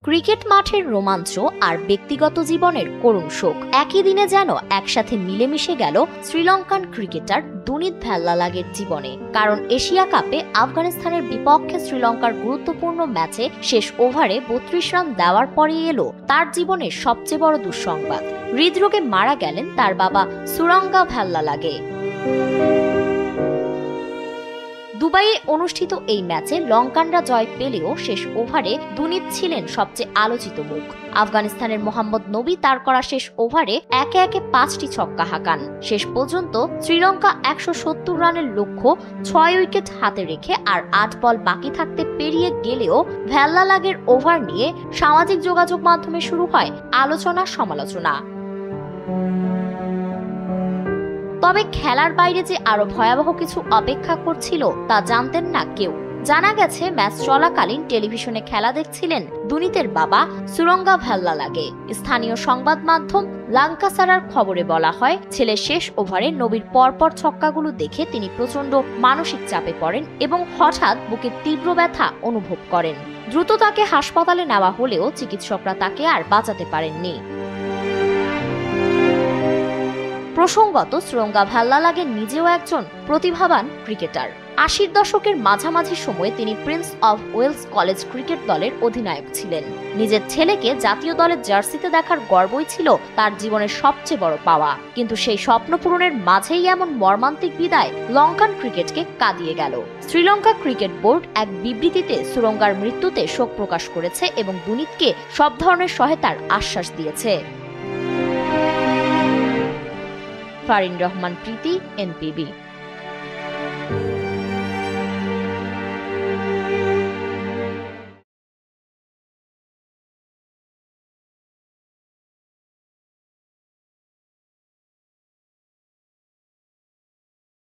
Cricket মাঠের রোমাঞ্চ আর ব্যক্তিগত জীবনের করুণ শোক একই দিনে যেন একসাথে মিলেমিশে গেল শ্রীলঙ্কান ক্রিকেটার দুনিত ভেল্লালাগের জীবনে। কারণ এশিয়া কাপে আফগানিস্তানের বিপক্ষে শ্রীলঙ্কার গুরুত্বপূর্ণ ম্যাচে শেষ ওভারে 32 রান দেওয়ার পরে এলো তার জীবনের সবচেয়ে বড় দুঃসংবাদ। হৃদরোগে মারা গেলেন তার বাবা সুরঙ্গা ভেল্লালাগে। দুবাইয়ে অনুষ্ঠিত এই ম্যাচে লঙ্কানরা জয় পেলেও শেষ ওভারে দুনিত ছিলেন সবচেয়ে আলোচিত মুখ। আফগানিস্তানের মোহাম্মদ নবী তার করা শেষ ওভারে একে একে 5টি ছক্কা হাঁকান। শেষ পর্যন্ত শ্রীলঙ্কা 170 রানের লক্ষ্য 6 উইকেট হাতে রেখে আর 8 বল বাকি থাকতে পেরিয়ে গেলেও ভেল্লালাগের ওভার নিয়ে সামাজিক যোগাযোগ মাধ্যমে শুরু হয় আলোচনা সমালোচনা। তবে খেলার বাইরে যে আরো ভয়াবহ কিছু অপেক্ষা করছিল তা জানতেন না কেউ। জানা গেছে ম্যাচ চলাকালীন টেলিভিশনে খেলা দেখছিলেন দুনিতের বাবা সুরঙ্গা ভেল্লালাগে। স্থানীয় সংবাদ মাধ্যম লাঙ্কাসারার খবরে বলা হয়, ছেলে শেষ ওভারে নবীর পরপর ছক্কাগুলো দেখে তিনি প্রচন্ড মানসিক চাপে পড়েন এবং হঠাৎ বুকে তীব্র ব্যথা অনুভব করেন। দ্রুত তাকে হাসপাতালে নেওয়া হলেও চিকিৎসকরা তাকে আর বাঁচাতে পারেননি। প্রসঙ্গত, সুরঙ্গা ভেল্লালাগে নিজেও একজন প্রতিভাবান ক্রিকেটার। 80-র দশকের মাঝামাঝি সময়ে তিনি Prince of Wales College cricket দলের অধিনায়ক ছিলেন। নিজের ছেলেকে জাতীয় দলের জার্সিতে দেখার গর্বই ছিল তার জীবনের সবচেয়ে বড় পাওয়া। কিন্তু সেই স্বপ্ন পূরণের মাঝেই এমন মর্মান্তিক বিদায় লঙ্কান ক্রিকেটকে কাঁদিয়ে গেল। শ্রীলঙ্কা ক্রিকেট বোর্ড এক বিবৃতিতে সুরঙ্গার মৃত্যুতে শোক প্রকাশ করেছে এবং দুনিতকে সব ধরনের সহায়তার আশ্বাস দিয়েছে। ফারিন রহমান প্রীতি, এনপিবি।